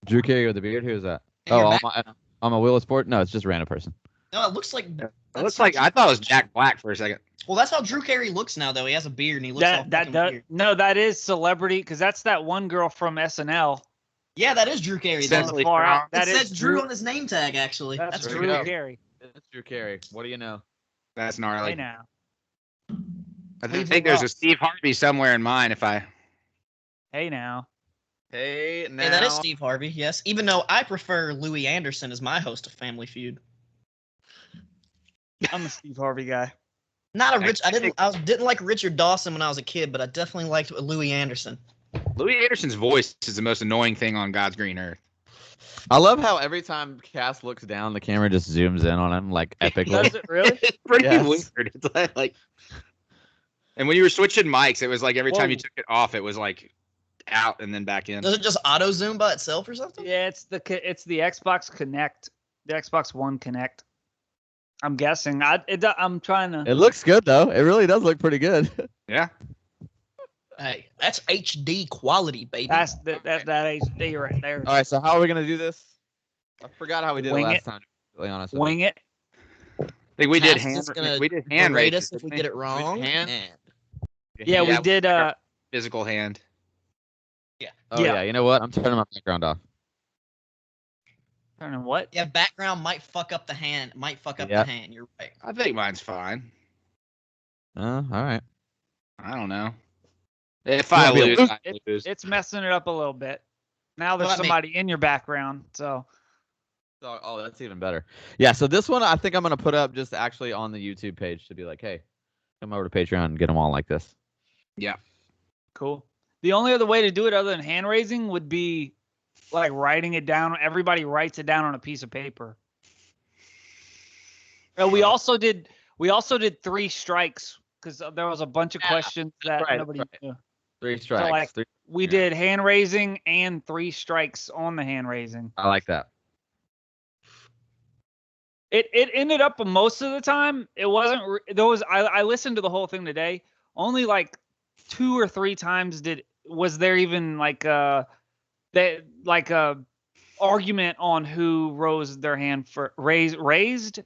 Drew Carey with the beard. Who is that? And your Oh, back- I'm a Wheel of Sport. No, it's just a random person. No, it looks like. It looks like I thought it was Jack Black for a second. Well, that's how Drew Carey looks now, though. He has a beard and he looks all fucking weird. No, that is celebrity because that's that one girl from SNL. Yeah, that is Drew Carey. Says- Though. Far out. It That says is Drew on his name tag, actually. That's That's Drew Drew go. Carey. It's Drew Carey. What do you know? That's Hey gnarly. now. I Leave think the there's a rocks. Steve Harvey somewhere in mine. Hey now. Hey, now. Yeah, that is Steve Harvey. Yes, even though I prefer Louis Anderson as my host of Family Feud. I'm a Steve Harvey guy. Not a Rich. I didn't like Richard Dawson when I was a kid, but I definitely liked Louis Anderson. Louis Anderson's voice is the most annoying thing on God's green earth. I love how every time Cass looks down, the camera just zooms in on him like epically. Does it really? It's pretty Yes. weird. It's like, and when you were switching mics, it was like every time you Whoa. took it off, it was like out and then back in. Does it just auto zoom by itself or something? Yeah, it's the Xbox Connect, the Xbox One Connect. I'm guessing. I'm trying to. It looks good though. It really does look pretty good. Yeah. Hey, that's HD quality, baby. That's that HD right there. All right, so how are we gonna do this? I forgot how we did Wing it last it. time. To be really honest. with Wing it. I think we did Cass hand. is gonna We did hand Berate raises. us if we get it wrong. hand? And- you. Yeah, we did. Physical hand. Oh yeah. yeah. You know what? I'm turning my background off. Turning what? Yeah, background might fuck up the hand. Might fuck up Yeah. the hand. You're right. I think mine's fine. All right. I don't know. If I be a lose, loser. I lose. It's messing it up a little bit. Now there's Well, I mean- somebody in your background, so Oh, that's even better. Yeah. So this one, I think I'm gonna put up just actually on the YouTube page to be like, hey, come over to Patreon and get them all like this. Yeah. cool. The only other way to do it other than hand raising would be like writing it down. Everybody writes it down on a piece of paper. We also did 3 strikes because there was a bunch of questions that right, nobody right. knew. 3 strikes. like, Three- We Yeah. did hand raising and 3 strikes on the hand raising. I like that. It ended up most of the time. It wasn't. I listened to the whole thing today. Only like 2 or 3 times was there even like a argument on who raised their hand for raised.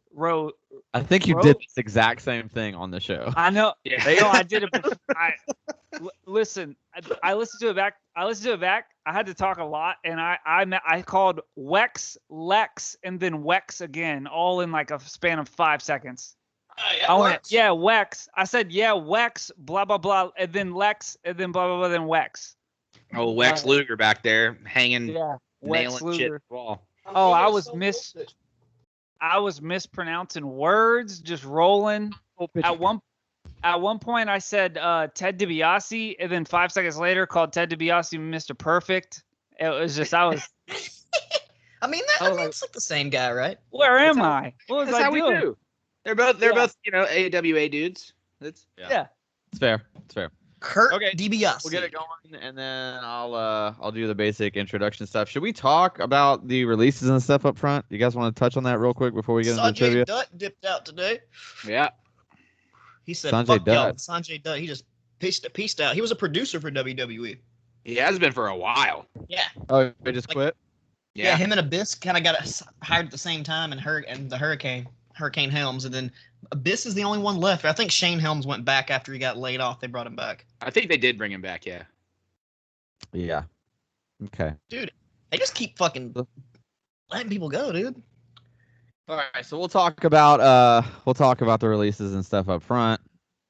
I think you Bro. did this exact same thing on the show. I know. Yeah. No, I did it. Listen. I listened to it back. I had to talk a lot, and I called Wex, Lex, and then Wex again, all in like a span of 5 seconds. I went, yeah, Wex. I said, yeah, Wex, blah blah blah, and then Lex, and then blah blah blah, then Wex. Oh, Lex Luger back there hanging, Yeah, nailing Wex shit Luger. to the wall. Oh, I was mispronouncing words, just rolling. At one point, I said Ted DiBiase, and then 5 seconds later, called Ted DiBiase Mr. Perfect. It was just I was. I mean, it's like the same guy, right? Where am I? What was That's I how doing? we do. They're both AWA dudes. That's Yeah. It's fair. It's fair. Kurt Okay, DiBiase. We'll get it going, and then I'll do the basic introduction stuff. Should we talk about the releases and stuff up front? You guys want to touch on that real quick before we get into the trivia? Sanjay Dutt dipped out today. yeah. He said, Sanjay "Fuck y'all." Dutt. Sanjay Dutt. He just peaced out. He was a producer for WWE. He has been for a while. Yeah. Oh, they just Like- quit? Yeah. Him and Abyss kind of got hired at the same time, and the Hurricane Helms, and then Abyss is the only one left. I think Shane Helms went back after he got laid off. They brought him back. I think they did bring him back. Yeah. Yeah. Okay. Dude, they just keep fucking letting people go, dude. All right, so we'll talk about the releases and stuff up front,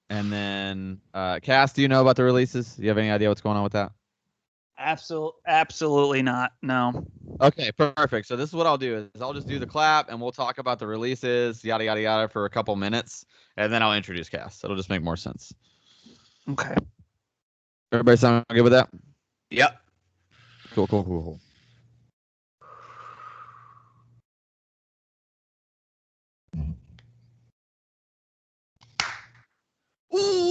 and then Cass, do you know about the releases? Do you have any idea what's going on with that? Absolutely not. No. Okay, perfect. So this is what I'll do is I'll just do the clap, and we'll talk about the releases, yada yada yada, for a couple minutes, and then I'll introduce Cass. It'll just make more sense. Okay. Everybody sound good with that? Yep. Cool.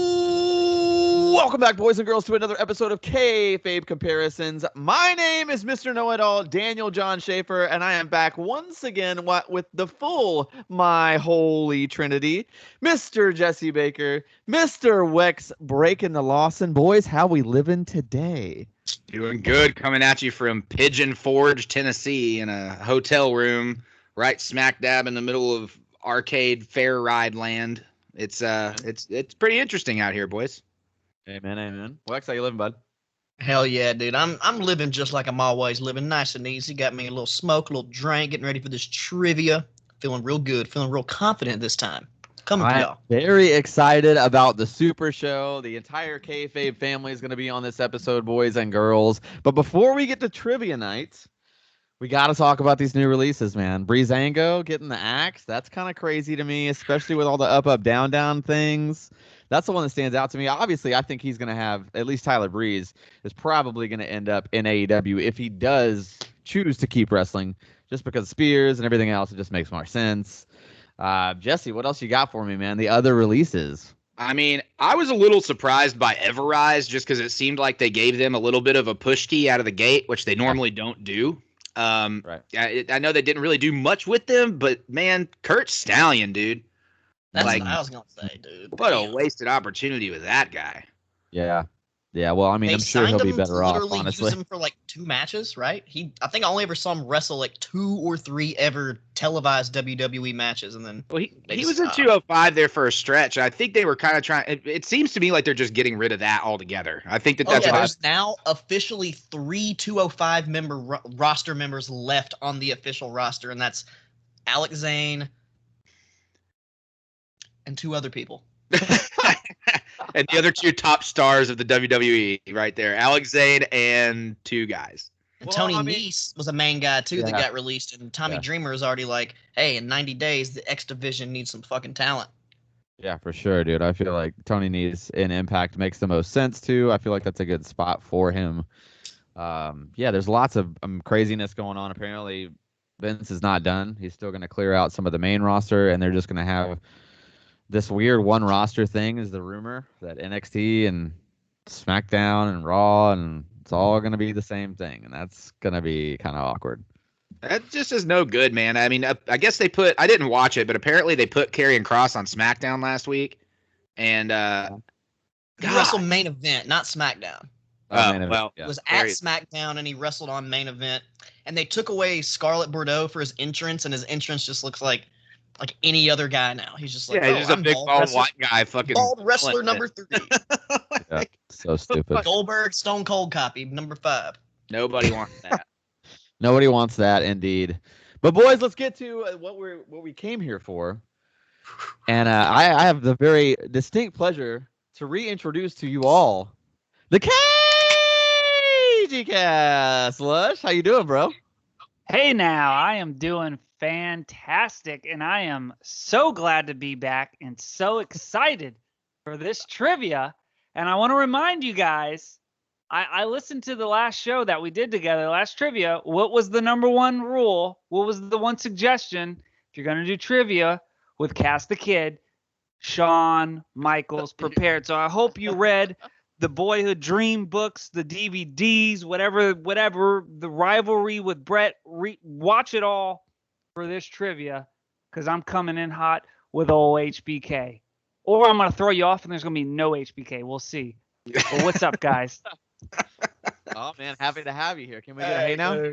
Ooh, welcome back, boys and girls, to another episode of Kayfabe Comparisons. My name is Mr. Know-It-All, Daniel John Schaefer, and I am back once again with the full My Holy Trinity, Mr. Jesse Baker, Mr. Wex breaking the Lawson. Boys, how we living today? Doing good, coming at you from Pigeon Forge, Tennessee, in a hotel room, right smack dab in the middle of arcade fair ride land. It's pretty interesting out here, boys. Amen, amen. Wex, how you living, bud? Hell yeah, dude. I'm living just like I'm always living, nice and easy. Got me a little smoke, a little drink, getting ready for this trivia. Feeling real good, feeling real confident this time. Coming for I'm y'all. very excited about the Super Show. The entire Kayfabe family is going to be on this episode, boys and girls. But before we get to trivia night, we got to talk about these new releases, man. Breezango getting the axe. That's kind of crazy to me, especially with all the up, down, down things. That's the one that stands out to me. Obviously, I think he's going to have, at least Tyler Breeze is probably going to end up in AEW if he does choose to keep wrestling, just because Spears and everything else, it just makes more sense. Jesse, what else you got for me, man? The other releases. I mean, I was a little surprised by Everrise just because it seemed like they gave them a little bit of a push key out of the gate, which they normally don't do. Right. I know they didn't really do much with them, but man, Kurt Stallion, dude. That's Like, what I was gonna say, dude. what a Damn. wasted opportunity with that guy. Yeah. Yeah. Well, I mean, They I'm sure he'll signed be him better to off, literally honestly. use him for like 2 matches, right? I think I only ever saw him wrestle like 2 or 3 ever televised WWE matches, and then Well, They he just was in stopped. 205 there for a stretch. I think they were kind of trying. It seems to me like they're just getting rid of that altogether. I think that's what there's now officially 3 205 roster members left on the official roster, and that's Alex Zane and 2 other people. and the other 2 top stars of the WWE right there, Alex Zane and 2 guys. And Well, Tony I mean- Nese was a main guy too that Yeah. got released, and Tommy Yeah. Dreamer is already like, hey, in 90 days the X Division needs some fucking talent. Yeah, for sure, dude. I feel like Tony Nese in Impact makes the most sense too. I feel like that's a good spot for him. Yeah, there's lots of craziness going on. Apparently, Vince is not done. He's still going to clear out some of the main roster, and they're just going to have this weird one roster thing. Is the rumor that NXT and SmackDown and Raw and it's all going to be the same thing, and that's going to be kind of awkward. That just is no good, man. I mean, I guess they put. I didn't watch it, but apparently they put Karrion Kross on SmackDown last week, and He wrestled main event, not SmackDown. well, It was at Very- SmackDown, and he wrestled on main event. And they took away Scarlett Bordeaux for his entrance, and his entrance just looks like any other guy now. He's just like, yeah, he's just a I'm big bald wrestler, white guy, fucking bald wrestler killing number it. 3. Yeah, so stupid. Goldberg Stone Cold copy number 5. Nobody wants that. Nobody wants that, indeed. But boys, let's get to what we came here for. And I have the very distinct pleasure to reintroduce to you all the KG Cast. Lush, how you doing, bro? Hey now, I am doing fantastic, and I am so glad to be back and so excited for this trivia. And I want to remind you guys, I listened to the last show that we did together, last trivia. What was the number one rule? What was the one suggestion? If you're going to do trivia with Cast the Kid, Shawn Michaels prepared. So I hope you read the Boyhood Dream books, the DVDs, whatever, the rivalry with Brett. Watch it all for this trivia, because I'm coming in hot with old HBK. Or I'm going to throw you off and there's going to be no HBK. We'll see. Well, what's up, guys? Oh man, happy to have you here. Can we get a hey now?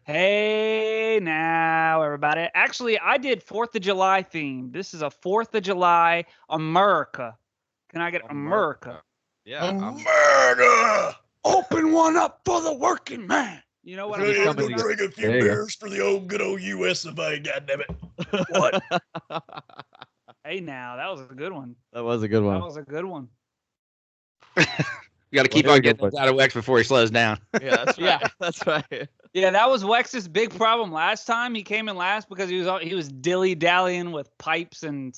Hey now, everybody. Actually, I did 4th of July theme. This is a 4th of July America. Can I get America? Yeah. America! Open one up for the working man. You know what I'm Really talking coming about? to- Drink a few There you go. beers for the old good old US of A, goddammit. What? Hey now, that was a good one. That was a good That one. was a good one. You got to keep here on we go, getting those out of X before he slows down. Yeah, that's Yeah. right. That's right. Yeah, that was Wex's big problem last time. He came in last because he was dilly dallying with pipes and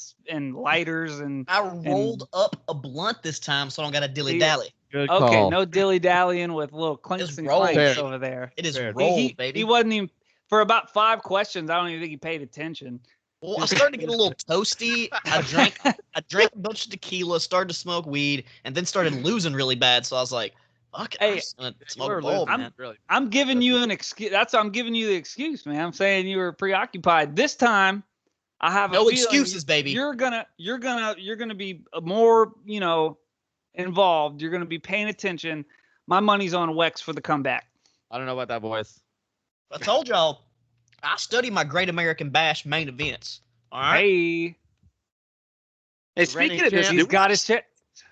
lighters and. I rolled up a blunt this time, so I don't got to dilly dally. Good Okay, call. no dilly dallying with little clinks Just and roll, clanks baby. over there. It is Fair. rolled, baby. He wasn't even for about 5 questions. I don't even think he paid attention. Well, I started to get a little toasty. I drank a bunch of tequila, started to smoke weed, and then started losing really bad. So I was like, "Fuck it, I'm Hey, just gonna You smoke were a bowl, losing, man." really. I'm giving you an excuse. I'm giving you the excuse, man. I'm saying you were preoccupied. This time, I have No a feeling excuses, baby. You're gonna be more, involved. You're gonna be paying attention. My money's on Wex for the comeback. I don't know about that, boys. I told y'all, I study my Great American Bash main events. All right. Hey, Hey, speaking of this, he's got his shit.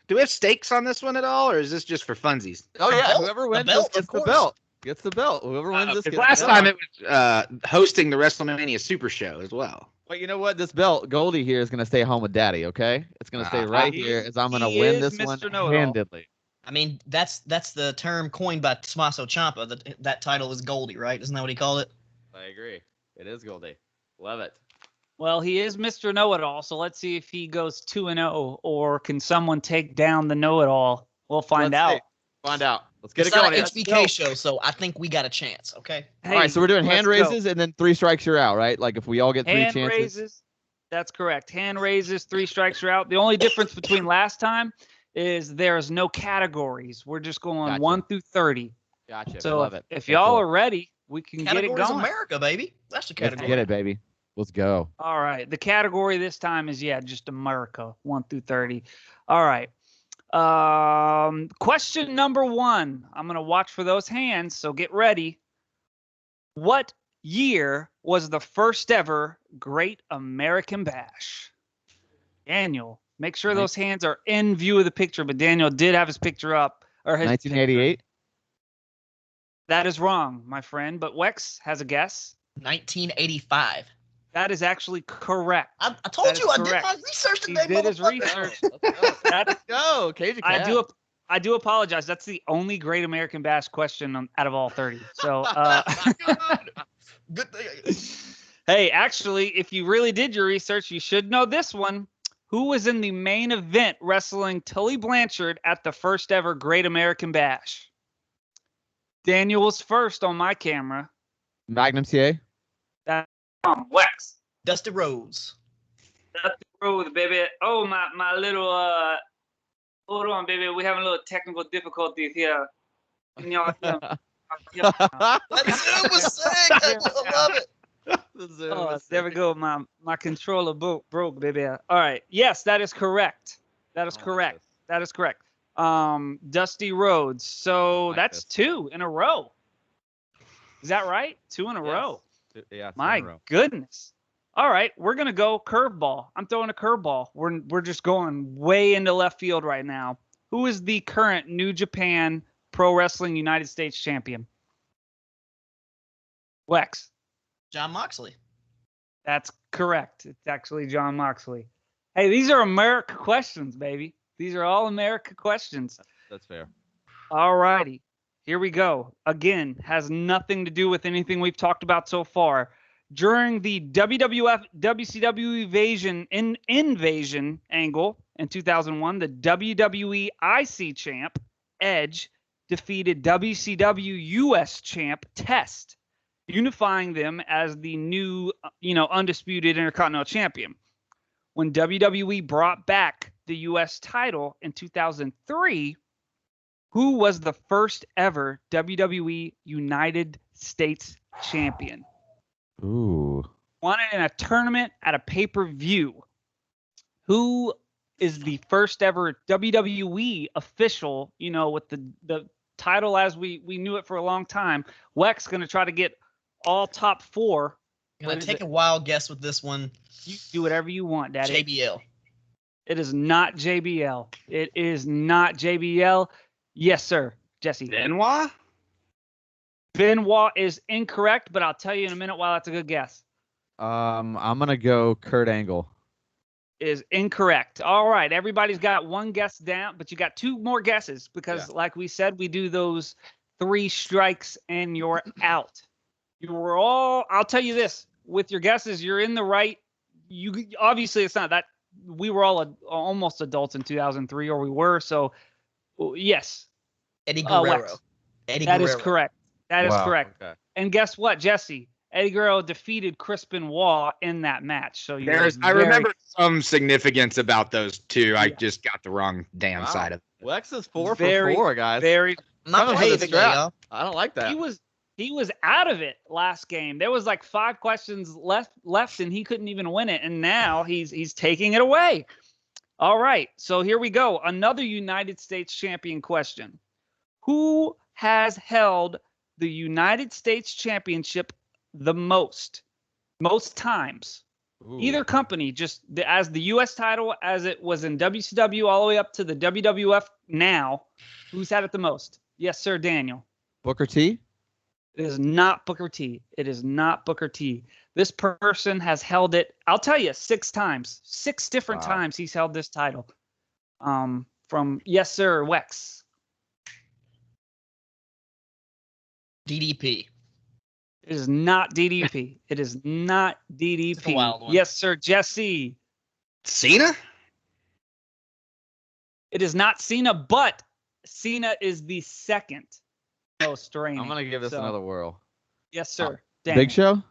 do we have stakes on this one at all, or is this just for funsies? Oh yeah, belt, whoever the wins belt, gets of the course. belt. Gets the belt. Whoever wins this Because gets last the time belt. it was hosting the WrestleMania Super Show as well. But you know what? This belt, Goldie here, is gonna stay home with Daddy. Okay, it's gonna stay right he here, is- as I'm gonna he win is this one Mr. Know-It-All. handedly. I mean, that's the term coined by Tommaso Ciampa. That title is Goldie, right? Isn't that what he called it? I agree. It is Goldie. Love it. Well, he is Mr. Know-It-All, so let's see if he goes 2-0, or can someone take down the Know-It-All? We'll find Let's out. see. Find out. Let's get It's it not going. an Here. HBK show, so I think we got a chance. Okay. Hey, All right, so we're doing hand let's go. raises, and then 3 strikes, you're out, right? Like if we all get 3 Hand chances. raises. That's correct. Hand raises, 3 strikes are out. The only difference between last time is there's no categories. We're just going Gotcha. 1 through 30. Gotcha. So Love it. if Okay, y'all cool. are ready, we can get it Categories going. America, baby. That's the Let's category. get it, baby. Let's go. All right. The category this time is just America, 1 through 30. All right. Question number 1. I'm gonna watch for those hands, so get ready. What year was the first ever Great American Bash? Daniel, make sure those hands are in view of the picture, but Daniel did have his picture up. Or his 1988. That is wrong, my friend, but Wex has a guess. 1985. That is actually correct. I told That you is I did correct. my research He today, did his motherfucker. research. Let's go. That- Let's go. Cajun Cat. I do apologize. That's the only Great American Bash question out of all 30. So, Good thing. hey, actually, if you really did your research, you should know this one. Who was in the main event wrestling Tully Blanchard at the first ever Great American Bash? Daniel was first on my camera. Magnum TA. Wex. Dusty Rhodes. That's the road, baby. Oh, my little, hold on, baby. We're having a little technical difficulties here. Can y'all hear me? That Zoom was sick. I love it. Oh, there we go. My controller broke, baby. All right. Yes, that is correct. That is correct. That is correct. Dusty Rhodes. So like that's this. 2 in a row. Is that right? 2 in a row. Yeah. My goodness. All right, we're gonna go curveball. I'm throwing a curveball. We're just going way into left field right now. Who is the current New Japan Pro Wrestling United States champion? Wex. John Moxley. That's correct. It's actually John Moxley. Hey, these are America questions, baby. These are all America questions. That's fair. All righty. Here we go. Again, has nothing to do with anything we've talked about so far. During the WWF WCW invasion angle in 2001, the WWE IC champ Edge defeated WCW US champ Test, unifying them as the new, undisputed Intercontinental Champion. When WWE brought back the US title in 2003, who was the first ever WWE United States champion? Ooh. Won it in a tournament at a pay-per-view. Who is the first ever WWE official, with the title as we knew it for a long time? Wex going to try to get all top 4. I'm going to take a wild guess with this one. You do whatever you want, Daddy. JBL. It is not JBL. It is not JBL. Yes, sir. Jesse. Benoit? Benoit is incorrect, but I'll tell you in a minute why that's a good guess. I'm gonna go Kurt Angle. Is incorrect. All right. Everybody's got one guess down, but you got 2 more guesses because, like we said, we do those 3 strikes and you're out. You were all, I'll tell you this, with your guesses, you're in the right. You obviously, it's not that we were all almost adults in 2003, or we were. So, yes. Eddie Guerrero. Wex. Eddie That Guerrero. is correct. That is Wow, correct. okay. And guess what, Jesse? Eddie Guerrero defeated Chris Benoit in that match. So I remember some significance about those 2. I just got the wrong damn Wow. side of it. Wex is 4 Very, for 4, guys. very. I'm not Coming playing for the the game, strap. y'all. I don't like that. He was out of it last game. There was like 5 questions left, and he couldn't even win it. And now he's taking it away. All right, so here we go. Another United States champion question. Who has held the United States Championship the most times? Ooh. Either company, as the U.S. title, as it was in WCW all the way up to the WWF now. Who's had it the most? Yes, sir, Daniel. Booker T. It is not Booker T. It is not Booker T. This person has held it, I'll tell you, 6 times. 6 different times he's held this title. From Yes, sir, Wex. DDP. It is not DDP. It is not DDP. It's a wild one. Yes, sir, Jesse. Cena? It is not Cena, but Cena is the second most reigning. I'm gonna give this another whirl. Yes, sir. Big Show?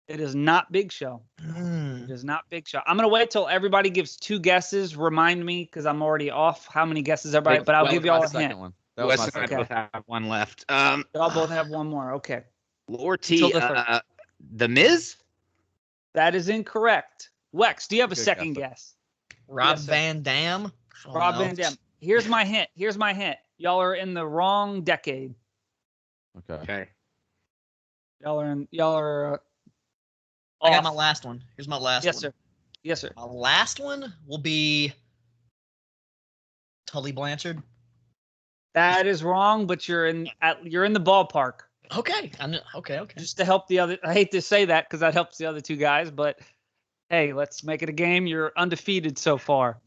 It is not Big Show. It is not Big Show. I'm gonna wait till everybody gives 2 guesses. Remind me, because I'm already off how many guesses everybody. But I'll give y'all a hint. One. That was Wes my and I second. both have one left. Y'all both have one more. Okay. Lord T. Until the The Miz? That is incorrect. Wex, do you have a Good second guess. guess? Rob Yes, sir. Van Dam. Rob Van Dam. Here's my hint. Y'all are in the wrong decade. Okay. Y'all are. I got off. my last one. Here's my last one. Yes, sir. Yes, sir. My last one will be Tully Blanchard. That is wrong, but you're in the ballpark. Okay. Okay. Just to help the other. I hate to say that because that helps the other 2 guys, but hey, let's make it a game. You're undefeated so far.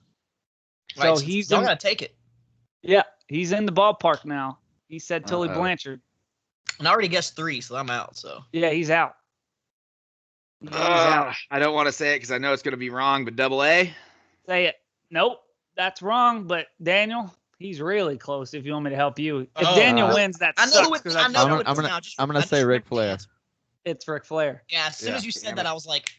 So Right, he's y'all in, gotta take it. yeah, he's in the ballpark now. He said Tully Uh-oh. Blanchard. And I already guessed 3, so I'm out. So Yeah, he's out. He's out. I don't want to say it because I know it's going to be wrong, but Double A? Say it. Nope, that's wrong. But Daniel, he's really close. If you want me to help you, if Oh, Daniel wins, that I know sucks. who it, 'Cause I that's- know who I'm it is gonna- now. I'm gonna I say just Ric remembered the Flair. answer. It's Ric Flair. Yeah, as soon as you Damn said it. that, I was like,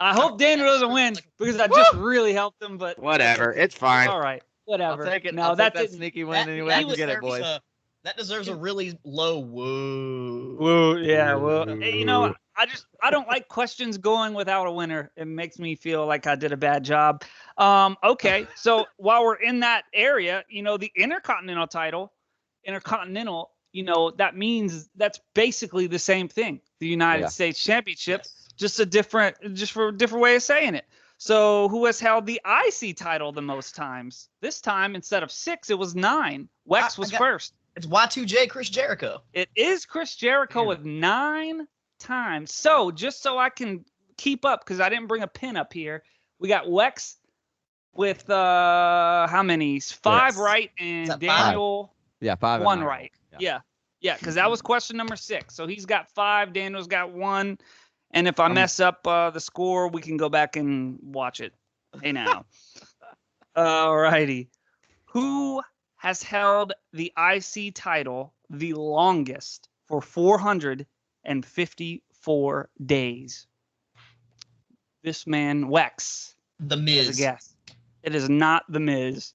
I hope Daniel doesn't win because I just really helped him. But Whatever. It's fine. all right, whatever. I'll take it. No, I'll that take that didn't. sneaky win that, anyway. that You get it, deserves boys. that deserves a really low woo. Woo, yeah, well, hey, you know, I don't like questions going without a winner. It makes me feel like I did a bad job. Okay, so while we're in that area, you know, the Intercontinental title, that means that's basically the same thing. The United Yeah. States Championship, Yes. just for a different way of saying it. So who has held the IC title the most times? This time, instead of 6, it was 9. Wex was first. It's Y2J Chris Jericho. It is Chris Jericho Damn. with 9 times. So just so I can keep up, because I didn't bring a pin up here, we got Wex with how many? 5 Yes. right, Is and that Daniel Yeah, 5 and 1 9. right. Yeah, because that was question number 6. So he's got 5, Daniel's got 1. And if I mess up the score, we can go back and watch it. Hey now. All righty. Who has held the IC title the longest for 454 days? This man, Wex, The has a Miz. guess. It is not The Miz.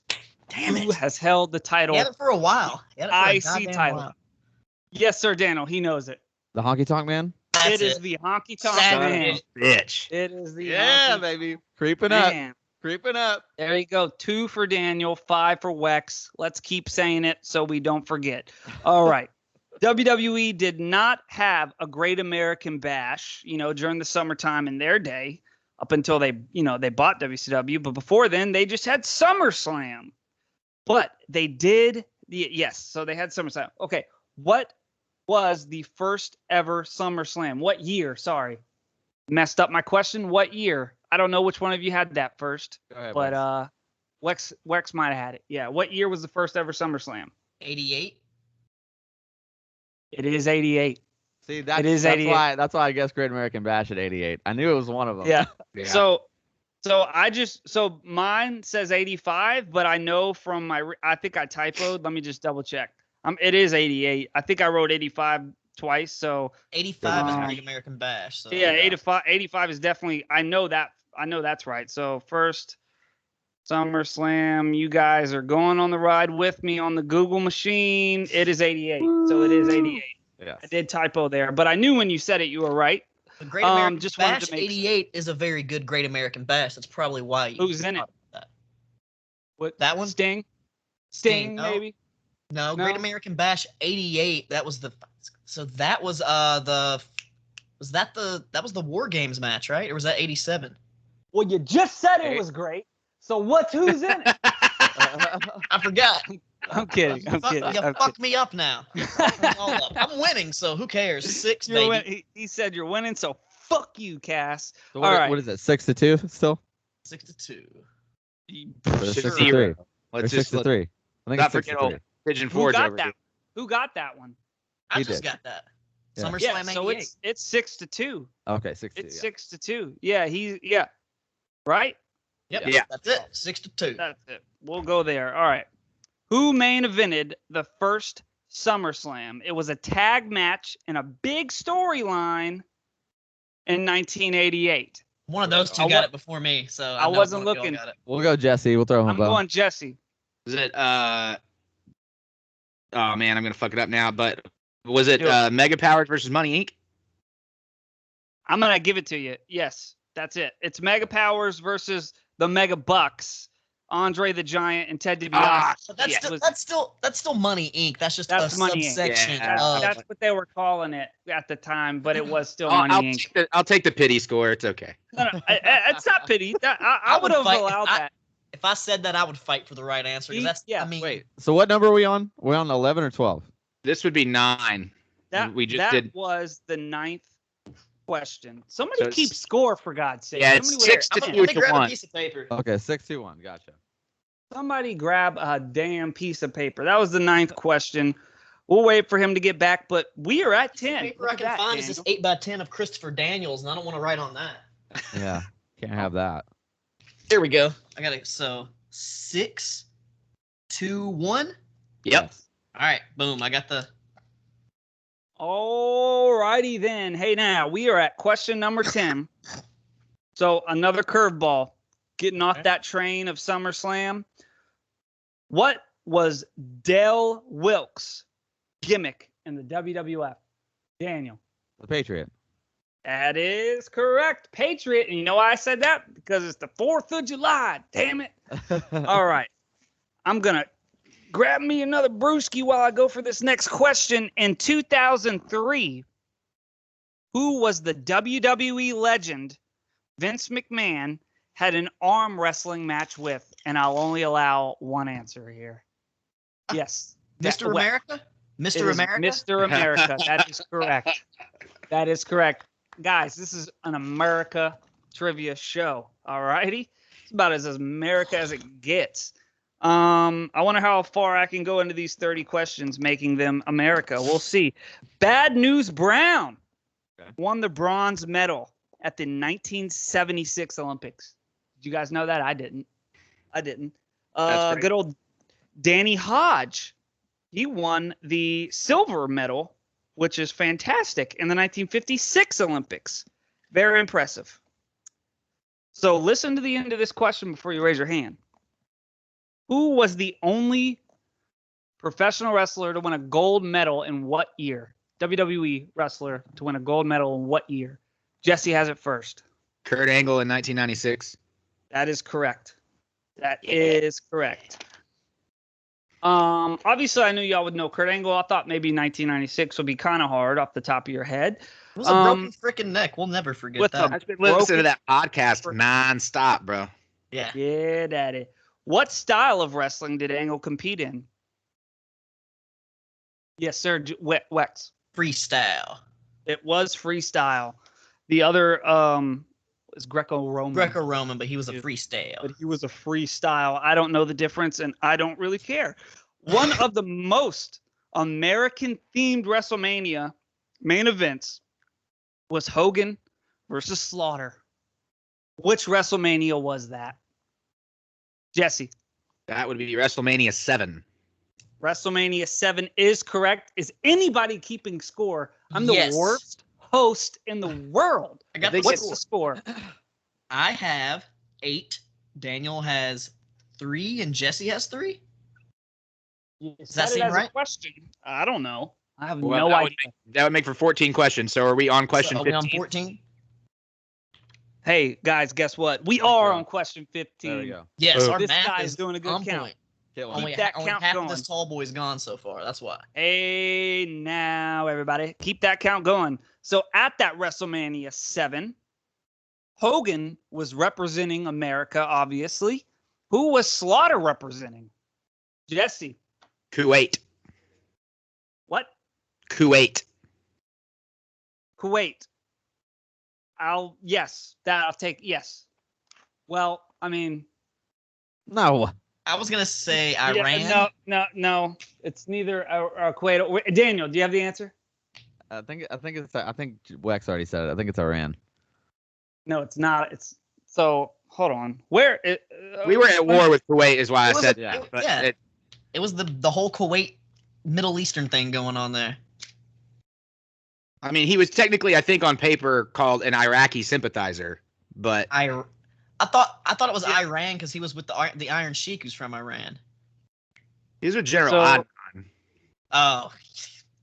Damn Who it. has held the title? He had it for a while. He had it for a IC goddamn title. while. Yes, sir, Daniel. He knows it. The Honky Tonk Man? That's It is the honky tonk Son of a man. Bitch. It is the Yeah, honky baby. Creeping up. man. Creeping up. There you go. 2 for Daniel, 5 for Wex. Let's keep saying it so we don't forget. All right. WWE did not have a Great American Bash, during the summertime in their day, up until they bought WCW. But before then, they just had SummerSlam. But they did, yes. So they had SummerSlam. Okay. What was the first ever SummerSlam? What year? Sorry. Messed up my question. What year? I don't know which one of you had that first, Go ahead, but Wex. Wex might have had it. Yeah. What year was the first ever SummerSlam? 88. It is 88. See, that's, it is that's 88. why I guess Great American Bash at 88. I knew it was one of them. Yeah. Yeah. So mine says 85, but I know from I think I typoed. Let me just double check. It is 88. I think I wrote 85 twice. So 85 is Um, Great American Bash. So yeah, 85 is definitely. I know that's right. So first SummerSlam, you guys are going on the ride with me on the Google machine. It is 88. So it is 88. Yes. I did typo there, but I knew when you said it, you were right. The Great American just wanted Bash to make 88 is a very good Great American Bash. That's probably why you Who's in it? thought of that. What That one? Sting, Sting. Oh. maybe. No, No? Great American Bash 88. That was the. So that was the. Was that the War Games match, right? Or was that 87? Well, you just said it Hey. was great. So who's in it? I forgot. I'm kidding. I'm kidding. You I'm fucked me up now. You fucked me all up. I'm winning, so who cares? 6, kidding. baby. He said you're winning, so fuck you, Cass. So All right. what is it? 6-2 still? 6-2. Or Sure. 6-3? Or Let's just 6-3? I think not it's forget 6-3. old Pigeon Who Forge got over that? here. Who got that one? I He just did. got that. Yeah. SummerSlam Yeah, 88. so it's 6-2. Okay, 6-2. It's 6-2. Yeah, right? Yep. Yeah. That's it. 6-2. That's it. We'll go there. All right. Who main evented the first SummerSlam? It was a tag match and a big storyline in 1988. One of those two got it before me, so I know wasn't one of y'all looking. got it. We'll go Jesse. We'll throw him a I'm bone. going Jesse. Was it oh man, I'm gonna fuck it up now, but was it Do it. Mega Powers versus Money Inc.? I'm going to give it to you. Yes, that's it. It's Mega Powers versus the Mega Bucks, Andre the Giant and Ted DiBiase. Ah, But that's Yeah. that's still Money Inc. That's just That's a Money Inc. subsection Yeah. of. That's what they were calling it at the time, but it was still Money Inc. I'll take the pity score. It's okay. No, it's not pity. I would have fight- allowed that. If I said that, I would fight for the right answer. 'Cause that's Yeah. I mean, Wait, so what number are we on? We're on 11 or 12? This would be 9. That we just that did. was the 9th question. Somebody So it's- keep score for God's sake. Yeah, it's Somebody, 6 I'm to gonna, 2 let me to grab 1. a piece of paper. Okay, 6-2-1. Gotcha. somebody grab a damn piece of paper. That was the 9th question. We'll wait for him to get back, but we are at The 10. paper Look I at can that, find is this Daniel. 8x10 of Christopher Daniels, and I don't want to write on that. Yeah, can't have that. Here we go. I got it. So 6-2-1. Yep. All right, boom. I got the. All righty then. Hey, now we are at question number 10. So another curveball. Getting off that train of SummerSlam. What was Del Wilkes' gimmick in the WWF? Daniel. The Patriot. That is correct. Patriot. And you know why I said that? Because it's the 4th of July. Damn it. All right. I'm going to grab me another brewski while I go for this next question. In 2003, who was the WWE legend Vince McMahon had an arm wrestling match with? And I'll only allow one answer here. Yes. Mr. Well, America? it Mr. is America? Mr. America. That is correct. That is correct. Guys, this is an America trivia show. All righty. It's about as America as it gets. I wonder how far I can go into these 30 questions, making them America. We'll see. Bad News Brown won the bronze medal at the 1976 Olympics. Did you guys know that? I didn't. That's great. Good old Danny Hodge. He won the silver medal, which is fantastic, in the 1956 Olympics. Very impressive. So listen to the end of this question before you raise your hand. Who was the only professional wrestler to win a gold medal in what year? WWE wrestler to win a gold medal in what year? Jesse has it first. Kurt Angle in 1996. That is correct. That is correct. Obviously, I knew y'all would know Kurt Angle. I thought maybe 1996 would be kind of hard off the top of your head. It was a broken freaking neck. We'll never forget with that. I've been listening Broken- to that podcast nonstop, bro. Yeah. Yeah, daddy. What style of wrestling did Angle compete in? Yes, sir. Wex. Freestyle. It was freestyle. The other was Greco-Roman. Greco-Roman, but he was a Yeah. freestyle. But he was a freestyle. I don't know the difference, and I don't really care. One of the most American-themed WrestleMania main events was Hogan versus Slaughter. Which WrestleMania was that? Jesse. That would be WrestleMania 7. WrestleMania 7 is correct. Is anybody keeping score? I'm the Yes. worst host in the world. I got think the What's the score. score? I have 8. Daniel has 3, and Jesse has 3. Does that seem as a right? question? I don't know. I have Well, no that idea. that would make for 14 questions. So are we on question So are we 15? on 14? Hey, guys, guess what? We are on question 15. There we go. Yes, our This math guy is is doing a good on count. point. Killing Only, it. that only count half going. of this tall boy's gone so far. That's why. Hey, now everybody, keep that count going. So at that WrestleMania 7, Hogan was representing America, obviously. Who was Slaughter representing? Jesse. Kuwait. What? Kuwait. Kuwait. I'll take yes. Well, I mean, No. I was gonna say yeah, Iran. no. It's neither Kuwait or Daniel. Do you have the answer? I think Wax already said it. I think it's Iran. No, it's not. It's so. Hold on. Where? We were at war with Kuwait, is why I It was said a- that. it- But yeah. It was the whole Kuwait Middle Eastern thing going on there. I mean, he was technically, I think, on paper called an Iraqi sympathizer, but I thought it was Yeah. Iran because he was with the Iron Sheik who's from Iran. he's a General So- Adnan. Oh,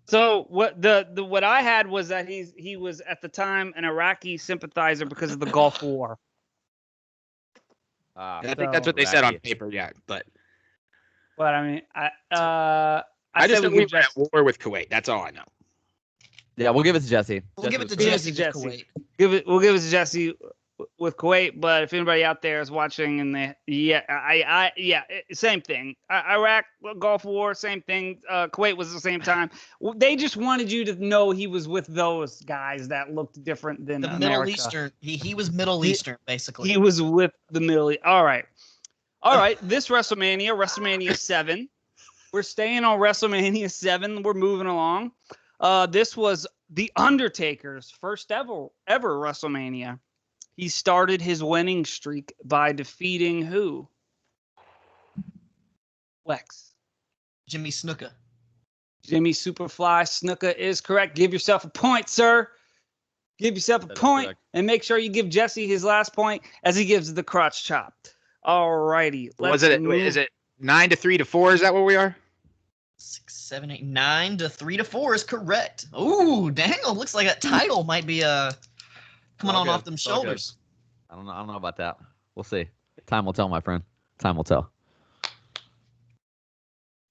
So what the what I had was that he was at the time an Iraqi sympathizer because of the Gulf War. Ah, I think that's what they said on Iraqi. paper, yeah. But But I mean, I I just said know we were at war with Kuwait. That's all I know. Yeah, we'll give it to Jesse. we'll give it to Give it to Jesse with Jesse. Kuwait. we'll give it to Jesse with Kuwait. But if anybody out there is watching and same thing. Iraq Gulf War, same thing. Kuwait was the same time. They just wanted you to know he was with those guys that looked different than The America. Middle Eastern. He was Middle Eastern basically. He was with the Middle East. All right. This WrestleMania 7. We're staying on WrestleMania 7. We're moving along. This was The Undertaker's first ever WrestleMania. He started his winning streak by defeating who? Lex. Jimmy Snuka. Jimmy Superfly Snuka is correct. Give yourself a point, sir. Give yourself a That is point, correct. and make sure you give Jesse his last point as he gives the crotch chop. All righty. Is it 9 to 3 to 4? Is that where we are? 6, 7, 8, 9 to 3 to 4 is correct. Ooh, Daniel, looks like that title might be coming All on good, off them all good. shoulders. I don't know about that. We'll see. Time will tell, my friend. Time will tell.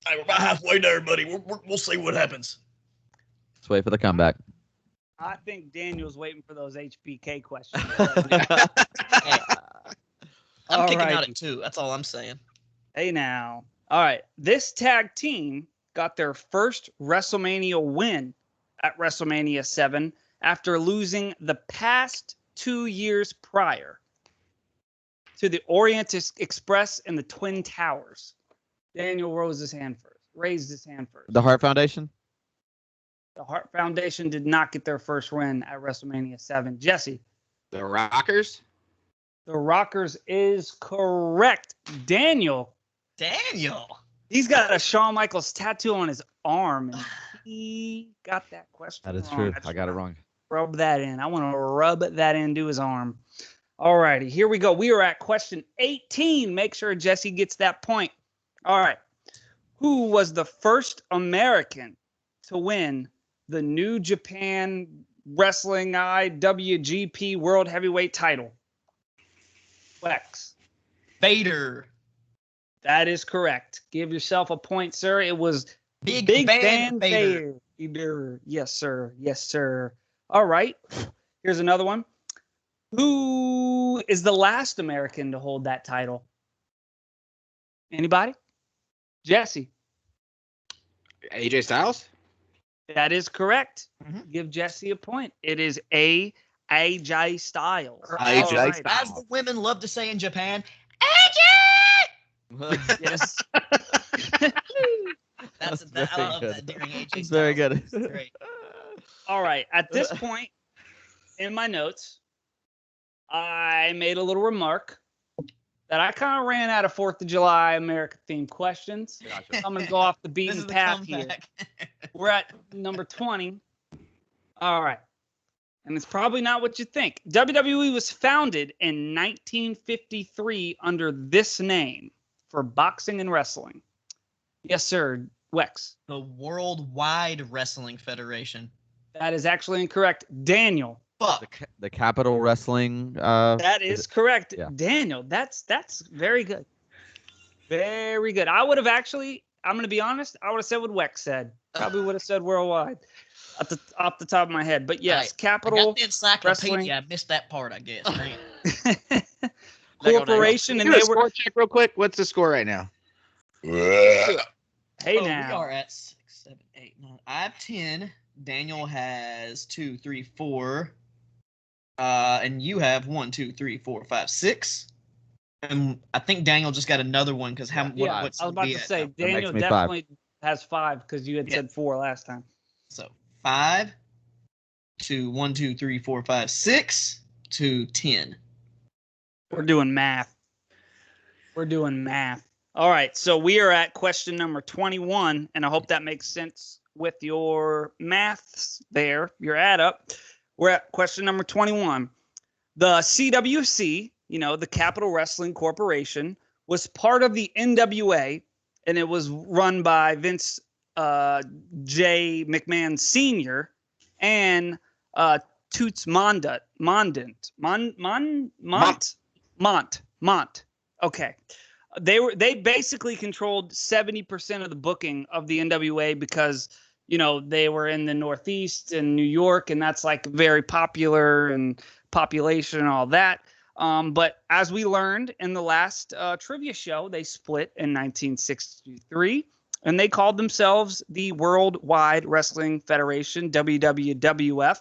All right, we're about halfway there, buddy. We'll see what happens. Let's wait for the comeback. I think Daniel's waiting for those HBK questions. I'm kicking out Alrighty. at 2. That's all I'm saying. Hey now. All right. This tag team got their first WrestleMania win at WrestleMania 7 after losing the past 2 years prior to the Orient Express and the Twin Towers. Daniel raised his hand first. The Hart Foundation? The Hart Foundation did not get their first win at WrestleMania 7. Jesse. The Rockers? The Rockers is correct. Daniel. He's got a Shawn Michaels tattoo on his arm, and he got that question That is wrong. true. That's I got it wrong. Rub that in. I want to rub that into his arm. All righty, here we go. We are at question 18. Make sure Jesse gets that point. All right. Who was the first American to win the New Japan Wrestling IWGP World Heavyweight title? Lex. Vader. That is correct. Give yourself a point, sir. It was Big Van Vader. Vader. Yes, sir. Yes, sir. All right. Here's another one. Who is the last American to hold that title? Anybody? Jesse. AJ Styles? That is correct. Mhm. Give Jesse a point. It is AJ Styles. Or AJ All right. Styles. As the women love to say in Japan, Yes. That's very I love good. that during AJ. That's very Styles. good. It's great. All right. At this point in my notes, I made a little remark that I kind of ran out of 4th of July America themed questions. I'm going to go off the This beaten is the path here. comeback. We're at number 20. All right. And it's probably not what you think. WWE was founded in 1953 under this name for boxing and wrestling. Yes, sir. Wex. The Worldwide Wrestling Federation. That is actually incorrect. Daniel. Fuck. The Capital Wrestling. That is correct. Yeah. Daniel, that's very good. Very good. I would have actually, I'm going to be honest, I would have said what Wex said. Probably would have said worldwide off the top of my head. But yes, I Capital got the encyclopedia. Wrestling. I missed that part, I guess. Dang. Corporation, and Do they a were. score check real quick. What's the score right now? Hey We now. are at 6, 7, 8, 9. I have 10. Daniel has 2, 3, 4. And you have 1, 2, 3, 4, 5, 6. And I think Daniel just got another one because how? Yeah, What's I was about he to at say now? Daniel me 5. definitely has 5 because you had Yeah. said 4 last time. So 5 to 1, 2, 3, 4, 5, 6 to 10. We're doing math. All right, so we are at question number 21, and I hope that makes sense with your maths there, your add up. We're at question number 21. The CWC, the Capital Wrestling Corporation, was part of the NWA, and it was run by Vince J. McMahon Sr. and Toots Mondant. Okay. They basically controlled 70% of the booking of the NWA because they were in the Northeast and New York, and that's like very popular and population and all that. But as we learned in the last trivia show, they split in 1963, and they called themselves the Worldwide Wrestling Federation, WWF.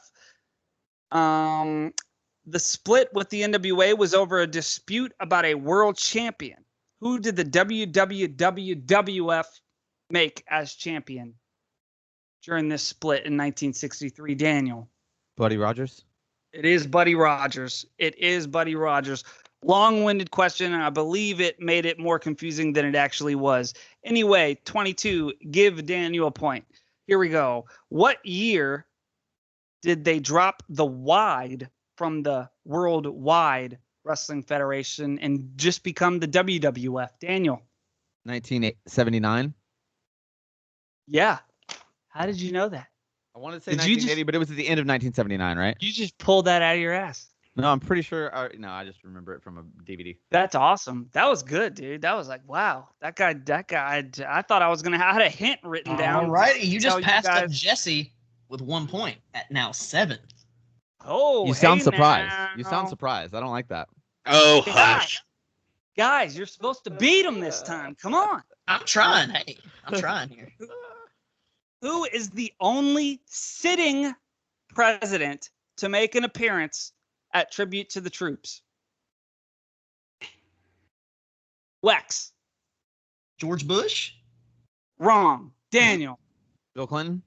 The split with the NWA was over a dispute about a world champion. Who did the WWF make as champion during this split in 1963, Daniel? Buddy Rogers. It is Buddy Rogers. Long-winded question, and I believe it made it more confusing than it actually was. Anyway, 22, give Daniel a point. Here we go. What year did they drop the wide from the Worldwide Wrestling Federation and just become the WWF? Daniel. 1979. Yeah. How did you know that? I want to say Did you 1980, but it was at the end of 1979, right? You just pulled that out of your ass. No, I'm pretty sure. No, I just remember it from a DVD. That's awesome. That was good, dude. That was like, wow. That guy. I thought I was gonna. I had a hint written down. All righty, you tell just passed up guys- Jesse with 1 point at now 7. Oh, You sound hey surprised. now. You sound surprised. I don't like that. Oh, Hey, hush. Guys, you're supposed to beat him this time. Come on. I'm trying. Hey, I'm trying here. Who is the only sitting president to make an appearance at Tribute to the Troops? Lex. George Bush? Wrong. Daniel. Bill Clinton?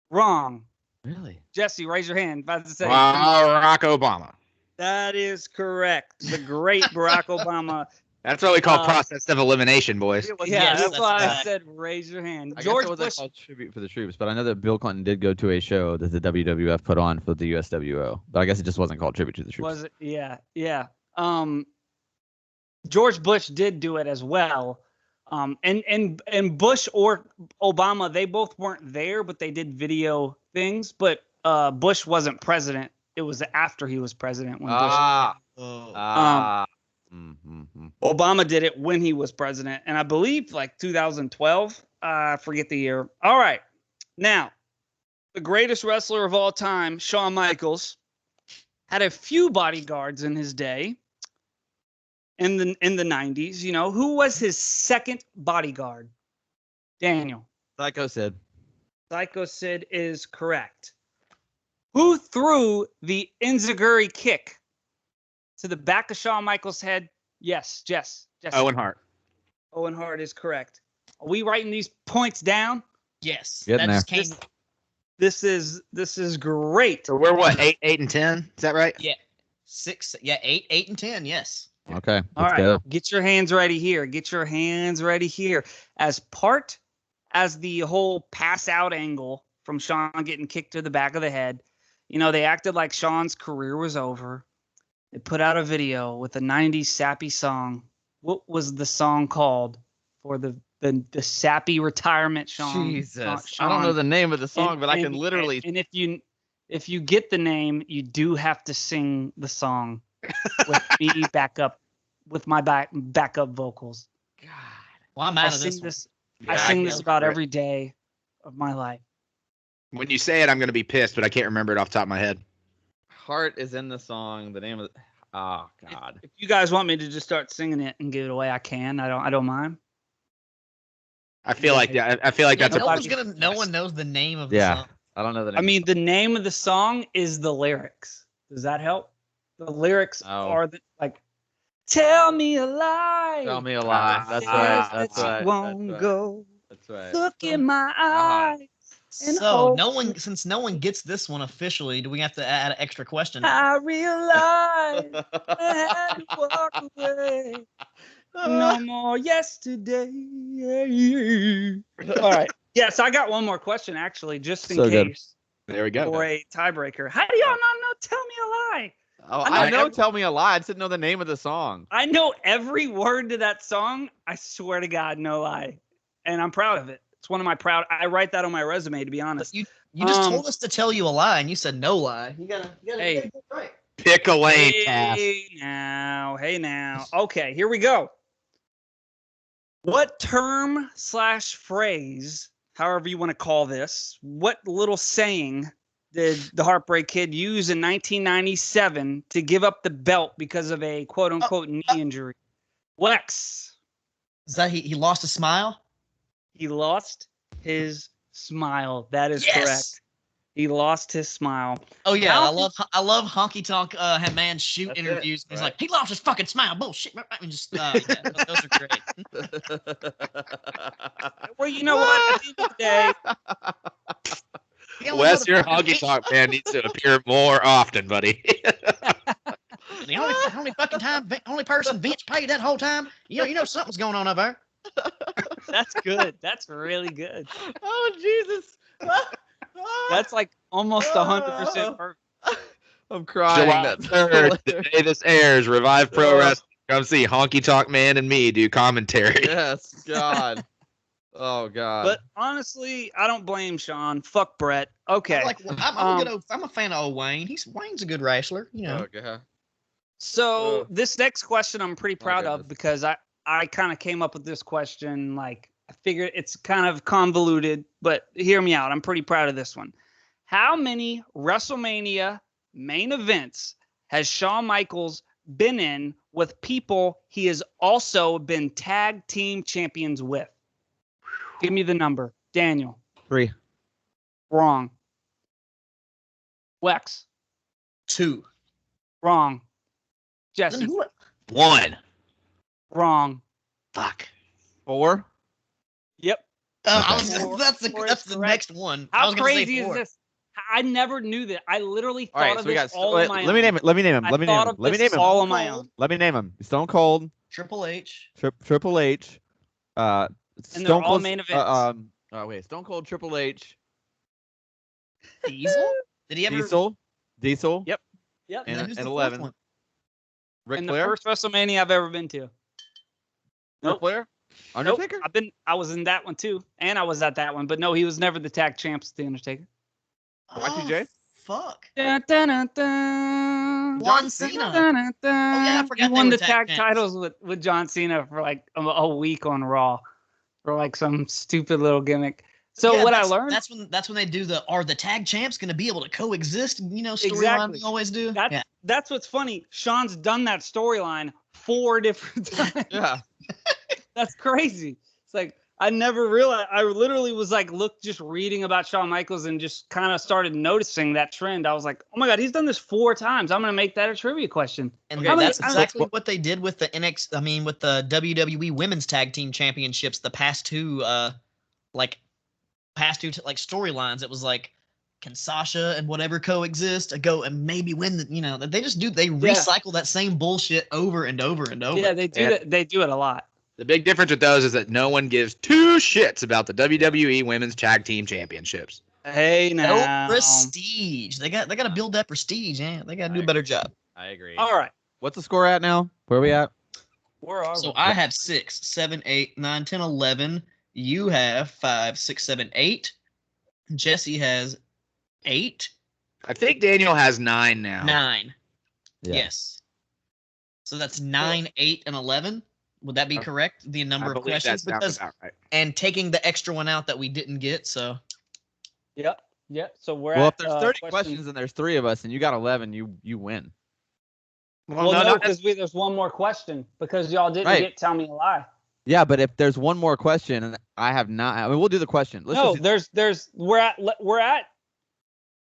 Wrong. Really? Jesse, raise your hand. About to say. Barack Obama. That is correct. The great Barack Obama. That's what we call process of elimination, boys. Yeah, Yes, that's that's why I right. said raise your hand. I George guess it was Bush. called Tribute for the Troops, but I know that Bill Clinton did go to a show that the WWF put on for the USWO. But I guess it just wasn't called Tribute to the Troops. Was it? Yeah, yeah. George Bush did do it as well. And Bush or Obama, they both weren't there, but they did video things. But Bush wasn't president. It was after he was president when Obama did it when he was president, and I believe like 2012. I forget the year. All right, now the greatest wrestler of all time, Shawn Michaels, had a few bodyguards in his day. In the 90s, who was his second bodyguard? Daniel. Psycho Sid. Psycho Sid is correct. Who threw the enziguri kick to the back of Shawn Michaels' head? Yes, Jess. Owen Hart. Owen Hart is correct. Are we writing these points down? Yes. Getting that just there. came. This is great. So we're what, 8, and 10? Is that right? Yeah. 6. Yeah. 8, and 10. Yes. Okay. All Let's right, go. get your hands ready here. As the whole pass out angle from Shawn getting kicked to the back of the head, they acted like Shawn's career was over. They put out a video with a 90s sappy song. What was the song called for the sappy retirement Shawn? Jesus. I don't know the name of the song, but I can literally. And if you get the name, you do have to sing the song with me backup with my backup vocals. God. Well, I'm I out of sing this. this. Yeah, I sing can't this about remember it. every day of my life. When you say it, I'm gonna be pissed, but I can't remember it off the top of my head. Heart is in the song. The name of oh God. If you guys want me to just start singing it and give it away, I can. I don't mind. I feel like I feel like Yeah, that's no one knows the name of the Yeah. song. I don't know the name. I mean, the name of the song is the lyrics. Does that help? The lyrics Oh. are like, "Tell me a lie. Tell me a lie. That's Says right. that That's you right. won't That's right. go. That's right. Look in my God. eyes. And So hope no one, since no one gets this one officially, do we have to add an extra question? I realized I had to walk away. No more yesterday. All right. Yes, I got one more question actually, just in So good. case there we go. for a tiebreaker. How do y'all not know? Tell me a lie. Oh, I I know know. every- Tell me a lie. I just didn't know the name of the song. I know every word to that song. I swear to God, no lie, and I'm proud of it. It's one of my proud. I write that on my resume, to be honest. You just told us to tell you a lie, and you said no lie. You gotta Hey. get it right. Pick a lane, Cass. Hey now. Okay, here we go. What term / phrase, however you want to call this, what little saying did the Heartbreak Kid use in 1997 to give up the belt because of a quote unquote knee injury? Lex. Is that he lost a smile? He lost his smile. That is Yes! correct. He lost his smile. Oh yeah, How- I love honky tonk man shoot That's it, interviews. He's right. like, he lost his fucking smile. Bullshit. And just yeah, those are great. Well, you know what? At the end of the day, The only Wes, your motherfucking honky bitch- tonk man needs to appear more often, buddy. The only fucking time, only person Vince paid that whole time. You know something's going on over there. that's good. That's really good. Oh Jesus. That's like almost 100% perfect. I'm crying. July That's 3rd, the day this airs, Revive Pro Oh. Wrestling. Come see Honky Tonk Man and me do commentary. Yes, God. Oh God. But honestly, I don't blame Sean. Fuck Brett. Okay. I'm a fan of old Wayne. Wayne's a good wrestler. You know. Okay. So Ugh. this next question I'm pretty proud of goodness. because I kind of came up with this question. Like I figured it's kind of convoluted, but hear me out. I'm pretty proud of this one. How many WrestleMania main events has Shawn Michaels been in with people he has also been tag team champions with? Give me the number. Daniel. 3. Wrong. Wex. 2. Wrong. Then Jesse. who? 1. Wrong. Fuck. 4. Yep. That's the correct. next one. I How was gonna say crazy is 4. this? I never knew that. I literally All thought right, of so we this got. all Wait, on my own. let me name it. Let me name him. I Let me name thought him. of Let me this name him. all on my Cold. own. Let me name him. Stone Cold. Triple H. Triple H. And they're Stone all Cold. main events. Oh wait, Stone Cold, Triple H, Diesel. Did he ever? Diesel. Yep. Yep. And And, who's and the 11. fourth one? Ric And Flair. the first WrestleMania I've ever been to. Ric Nope. Flair. Nope. Undertaker. I was in that one too. And I was at that one. But no, he was never the tag champs with the Undertaker. Y2J? Fuck. Dun, dun, dun, dun. John Cena. Dun, dun, dun. yeah, I forgot He they won were the tag tag champs. titles with John Cena for like a week on Raw. For like some stupid little gimmick. So Yeah, what I learned That's when they do are the tag champs going to be able to coexist? You know, storyline Exactly. we always do. That's what's funny. Sean's done that storyline 4 different times. Yeah. That's crazy. It's like I never realized. I literally was like, just reading about Shawn Michaels and just kind of started noticing that trend. I was like, oh my God, he's done this 4 times. I'm gonna make that a trivia question. And Okay, that's how many- exactly what they did with the with the WWE Women's Tag Team Championships. The past two like storylines. It was like, can Sasha and whatever coexist? Go and maybe win the. They just do. They recycle that same bullshit over and over and over. Yeah, they do that. They do it a lot. The big difference with those is that no one gives 2 shits about the WWE Women's Tag Team Championships. Hey now. No prestige. They got to build that prestige. Yeah, they got to do a better job. I agree. All right. What's the score at now? Where are we at? Where are So we? I have 6, 7, 8, 9, 10, 11. You have 5, 6, 7, 8. Jesse has 8, I think Daniel has 9 now. 9. Yeah. Yes. So that's 9, 8, and 11. Would that be correct? The number I of believe questions, that sounds because about right. and taking the extra one out that we didn't get. So Yep. Yep. So we're Well, at if there's 30 question. questions and there's 3 of us and you got 11, you win. Well, no, because there's one more question because y'all didn't get tell me a lie. Yeah, but if there's one more question and I have not, I mean, we'll do the question. No, there's we're at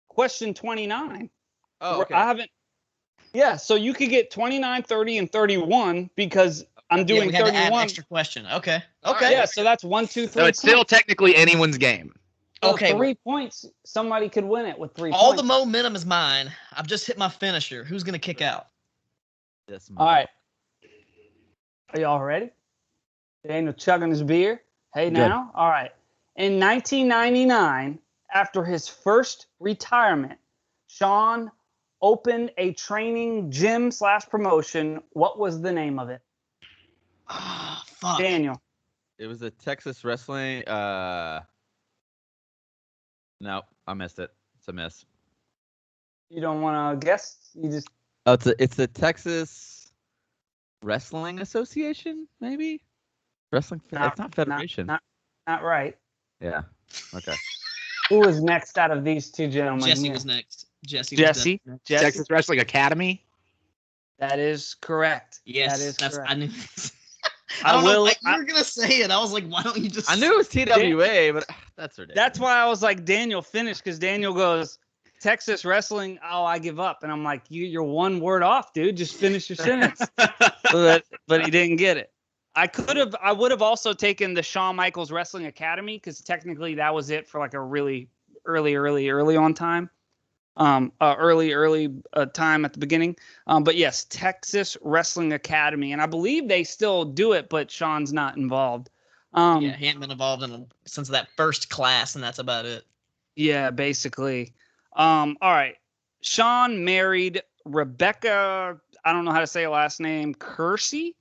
question 29. Oh, okay. I haven't. Yeah, so you could get 29, 30, and 31 because I'm doing we had 31. to add an extra question. Okay. Yeah, so that's 1, 2, 3. So it's still technically anyone's game. So Okay, 3 points. Somebody could win it with 3 all points. the momentum is mine. I've just hit my finisher. Who's gonna kick out? All right. Are y'all ready? Daniel chugging his beer. Hey now. All right. In 1999, after his first retirement, Sean opened a training gym / promotion. What was the name of it? Ah, fuck. Daniel. It was a Texas wrestling. No, I missed it. It's a miss. You don't want to guess? You just. Oh, it's the Texas Wrestling Association, maybe. Wrestling. It's not federation. Not right. Yeah. Okay. Who was next out of these two gentlemen? Jesse was next. Jesse. Texas Wrestling Academy. That is correct. Yes, that is correct. I knew. I don't know. You were gonna say it. I was like, why don't you just? I knew it was TWA, but that's ridiculous. That's why I was like, Daniel, finish, because Daniel goes, Texas Wrestling. Oh, I give up, and I'm like, you're one word off, dude. Just finish your sentence. but he didn't get it. I would have also taken the Shawn Michaels Wrestling Academy because technically that was it for like a really early on time. Early time at the beginning. But yes, Texas Wrestling Academy, and I believe they still do it, but Sean's not involved. Yeah, he hadn't been involved since that first class, and that's about it. Yeah, basically. All right. Sean married Rebecca. I don't know how to say her last name. Kersey,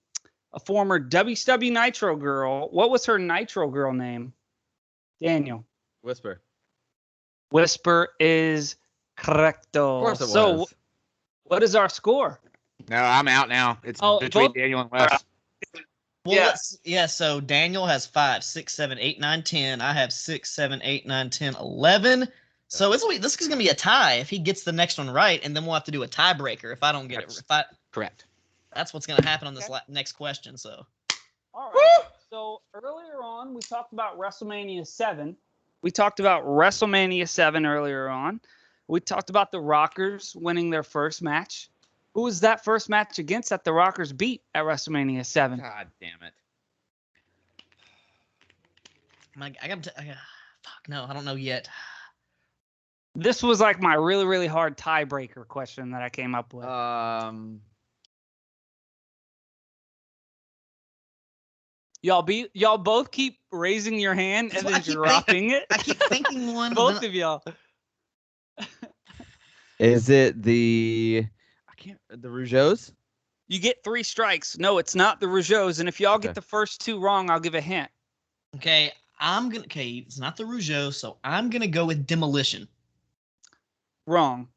a former WCW Nitro girl. What was her Nitro girl name? Daniel. Whisper. Whisper is correcto. Of course it was. So, what is our score? No, I'm out now. It's between both- Daniel and Wes. Well, so Daniel has 5, 6, 7, 8, 9, 10. I have 6, 7, 8, 9, 10, 11. So this is gonna be a tie if he gets the next one right, and then we'll have to do a tiebreaker if I don't get it. Correct. That's what's gonna happen on this next question. So. All right. So earlier on, we talked about WrestleMania 7. We talked about WrestleMania 7 earlier on. We talked about the Rockers winning their first match. Who was that first match against that the Rockers beat at WrestleMania 7? God damn it. Fuck no, I don't know yet. This was like my really hard tiebreaker question that I came up with. Y'all both keep raising your hand and then dropping it. I keep thinking one. Both of y'all. Is it the Rougeaus? You get 3 strikes. No, it's not the Rougeaus. And if y'all get the first 2 wrong, I'll give a hint. Okay, it's not the Rougeaus, so I'm gonna go with Demolition. Wrong.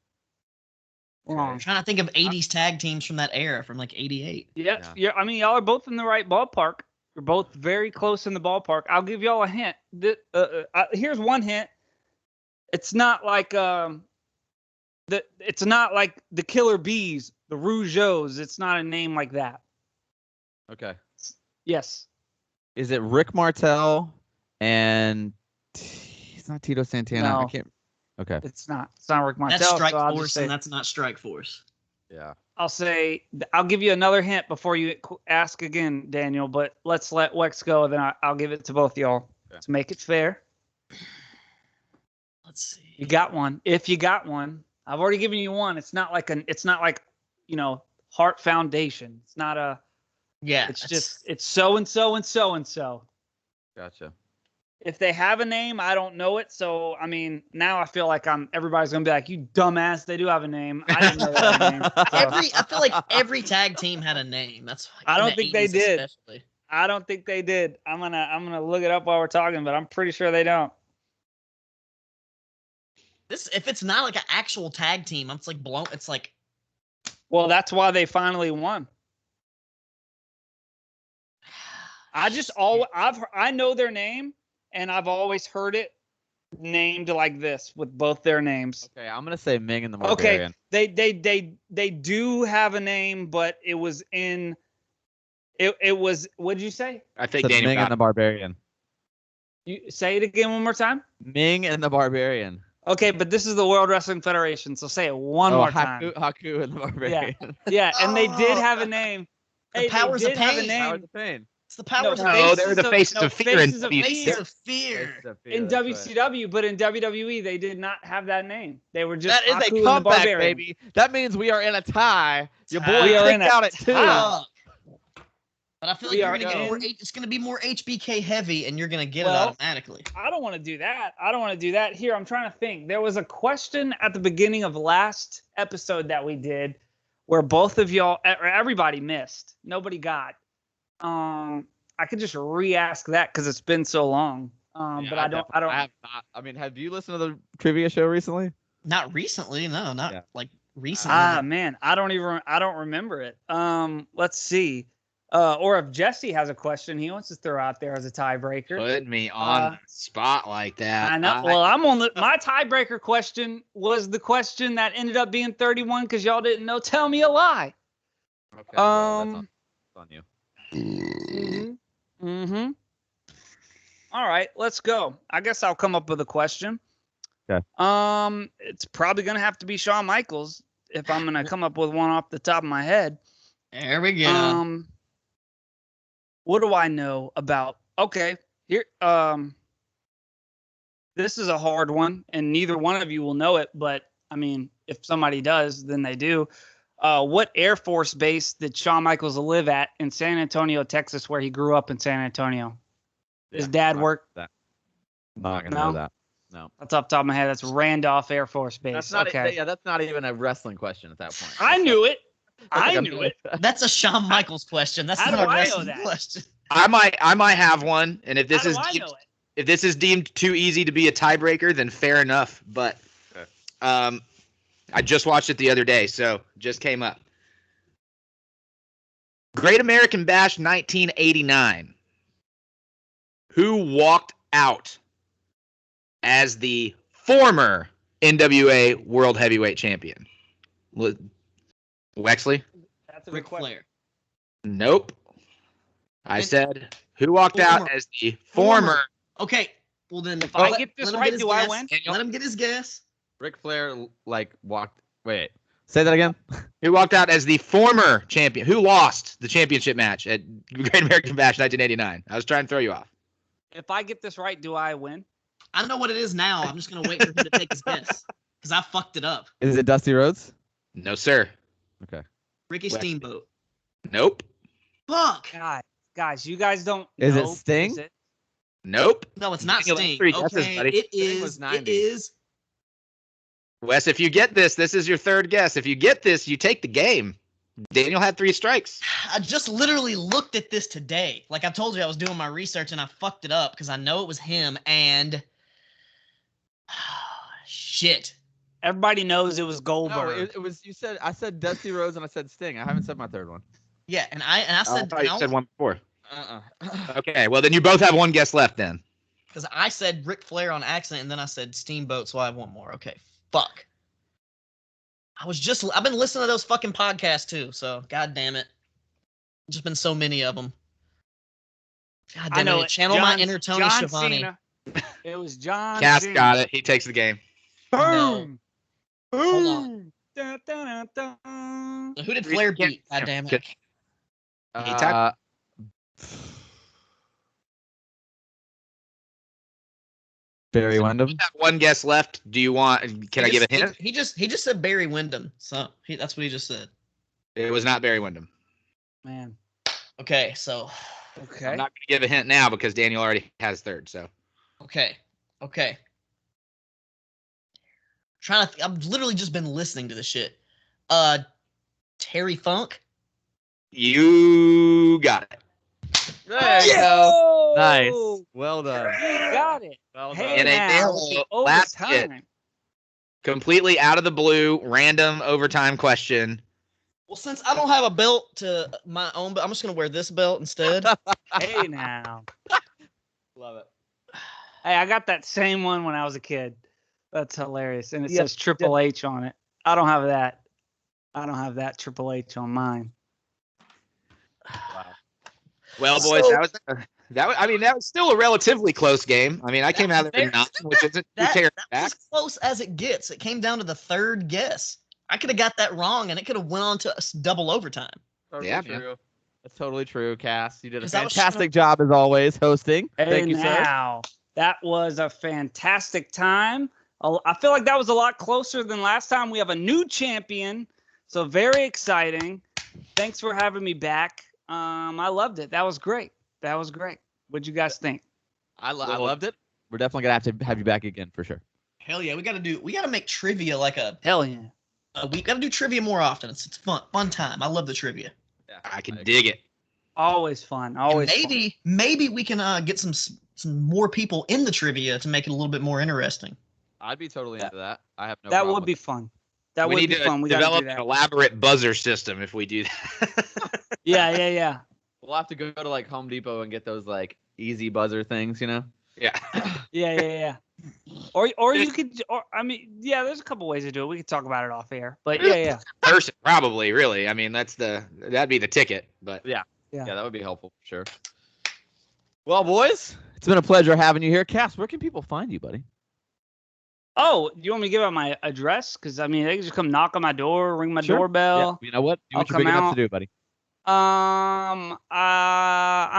I'm trying to think of 80s tag teams from that era, from like 88. Yeah. I mean, y'all are both in the right ballpark. You're both very close in the ballpark. I'll give y'all a hint. Here's one hint. It's not like it's not like the Killer Bees, the Rougeaus. It's not a name like that. Okay. Yes. Is it Rick Martel and it's not Tito Santana? No. I can't. Okay. It's not Rick Martel. That's Strike so Force, and that's not Strike Force. Yeah. I'll give you another hint before you ask again, Daniel, but let's let Wex go, then I'll give it to both y'all to make it fair. Let's see. You got one. If you got one. I've already given you one. It's not like Heart Foundation. It's not a it's so and so and so and so. Gotcha. If they have a name, I don't know it. So I mean, now I feel like everybody's gonna be like, you dumbass, they do have a name. I didn't know that name. So. I feel like every tag team had a name. That's like I don't think they did. Especially. I don't think they did. I'm gonna look it up while we're talking, but I'm pretty sure they don't. If it's not like an actual tag team, it's like blown. It's like. Well, that's why they finally won. I know their name, and I've always heard it named like this with both their names. Okay, I'm gonna say Ming and the Okay, Barbarian. they do have a name, but it was in. It was. What did you say? I think Said Daniel Ming got and the Barbarian. You say it again one more time. Ming and the Barbarian. Okay, but this is the World Wrestling Federation, so say it one more time. Haku and the Barbarian. Yeah, and they did have a name. The Hey, Powers they of did have a Pain. name. Powers of Pain. It's the Powers of No, Pain. they were the Faces of Fear in Faces of WCW. Faces of Fear. Faces of Fear, in that's right. WCW, but in WWE they did not have that name. They were just That is Haku a and the comeback, Barbarian. baby. That means we are in a tie. Your boy We are in kicked a out at 2. Fuck. But I feel like We you're are gonna get in- more. It's gonna be more HBK heavy, and you're gonna get it Well, automatically. I don't want to do that. I don't want to do that. Here, I'm trying to think. There was a question at the beginning of last episode that we did where both of y'all, or everybody missed. Nobody got. I could just re-ask that because it's been so long. Yeah, But I don't. I have not. I mean, have you listened to the trivia show recently? Not recently, no, not Yeah. like recently. Ah, man, I don't remember it. Let's see. Or if Jesse has a question he wants to throw out there as a tiebreaker. Put me on the spot like that. I know. Well, I'm on my tiebreaker question was the question that ended up being 31 because y'all didn't know. Tell me a lie. Okay. Well, that's on you. Mm-hmm. All right, let's go. I guess I'll come up with a question. Okay. It's probably gonna have to be Shawn Michaels if I'm gonna come up with one off the top of my head. There we go. What do I know about? Okay, here. This is a hard one, and neither one of you will know it. But I mean, if somebody does, then they do. What Air Force base did Shawn Michaels live at in San Antonio, Texas, where he grew up in San Antonio? His dad worked. That. Not gonna No? know that. No. That's off the top of my head. That's Randolph Air Force Base. That's not. okay. Yeah, that's not even a wrestling question at that point. I knew it. That's I like knew it. That's a Shawn Michaels question. That's How not do a I know wrestling that? question. I might have one, and if this How is do I deemed, know it? if this is deemed too easy to be a tiebreaker, then fair enough. But I just watched it the other day, so just came up. Great American Bash 1989. Who walked out as the former NWA World Heavyweight Champion? Wexley? That's a Ric good question. Flair. Nope. I said who walked Former. out as the former. Okay. Well then, If I get this right, do I win? Let him get his guess. Ric Flair walked. Wait. Say that again. Who walked out as the former champion? Who lost the championship match at Great American Bash 1989? I was trying to throw you off. If I get this right, do I win? I know what it is now. I'm just gonna wait for him to take his guess because I fucked it up. Is it Dusty Rhodes? No, sir. Okay. Ricky West. Steamboat. Nope. Fuck. Guys, you guys don't. Is it know, Sting? is it? Nope. No, it's not Daniel, Sting. three guesses, Okay, buddy. it Sting was is. 90. It is. Wes, if you get this is your third guess. If you get this, you take the game. Daniel had 3 strikes. I just literally looked at this today. Like I told you, I was doing my research and I fucked it up because I know it was him and shit. Everybody knows it was No, Goldberg. it was. You said. I said Dusty Rhodes and I said Sting. I haven't said my third one. Yeah, and I I said thought you said one before. Uh. Okay, well then you both have one guess left then. because I said Ric Flair on accident and then I said Steamboat, so I have one more. Okay, fuck. I've been listening to those fucking podcasts too, so god damn it. Just been so many of them. God damn I know it. it. Channel my inner Tony John Schiavone. Cena. It was John Cass Cena. got it. He takes the game. Boom. Hold on. Boom. Dun, dun, dun, dun. Who did Flair beat? God damn it. Barry Windham. We have one guess left. Do you want? Can I give a hint? He just said Barry Windham, so that's what he just said. It was not Barry Windham. Man. Okay, so Okay. I'm not going to give a hint now because Daniel already has third. So okay. I've literally just been listening to this shit. Terry Funk. you got it. There you go. Nice. Well done. You got it. Well done. Hey In a now, narrow the last overtime. Completely out of the blue, random overtime question. Well, since I don't have a belt to my own, but I'm just gonna wear this belt instead. Hey now. Love it. Hey, I got that same one when I was a kid. That's hilarious. And it Yeah, says Triple H on it. I don't have that. I don't have that Triple H on mine. Wow. Well, boys, So- that was still a relatively close game. I mean, I came out there with 9, which isn't too That terrible. was as close as it gets. It came down to the third guess. I could have got that wrong, and it could have went on to double overtime. Totally Yeah, true. That's totally true, Cass. You did a 'Cause I was fantastic job as always hosting. Thank Hey you, sir. now. That was a fantastic time. I feel like that was a lot closer than last time. We have a new champion, so very exciting. Thanks for having me back. I loved it. That was great. That was great. What'd you guys think? I loved it. We're definitely gonna have to have you back again for sure. Hell yeah, we gotta make trivia like Hell yeah. we gotta do trivia more often. It's fun time. I love the trivia. Yeah, I can dig it. Always fun. And Always fun. maybe we can get some more people in the trivia to make it a little bit more interesting. I'd be totally into that. I have no. That problem would be with fun. That We would need be to fun. We gotta develop do an that. elaborate buzzer system if we do that. Yeah. it. We'll have to go to like Home Depot and get those like easy buzzer things, you know. Yeah. Or you could, there's a couple ways to do it. We could talk about it off air, but yeah. Person, probably, really. I mean, that'd be the ticket. But Yeah, that would be helpful for sure. Well, boys, it's been a pleasure having you here. Cass, where can people find you, buddy? Oh, do you want me to give out my address? Because they can just come knock on my door, ring my Sure. doorbell. Yeah, you know what? Do what I'll you're big come enough out. to do, buddy. I'm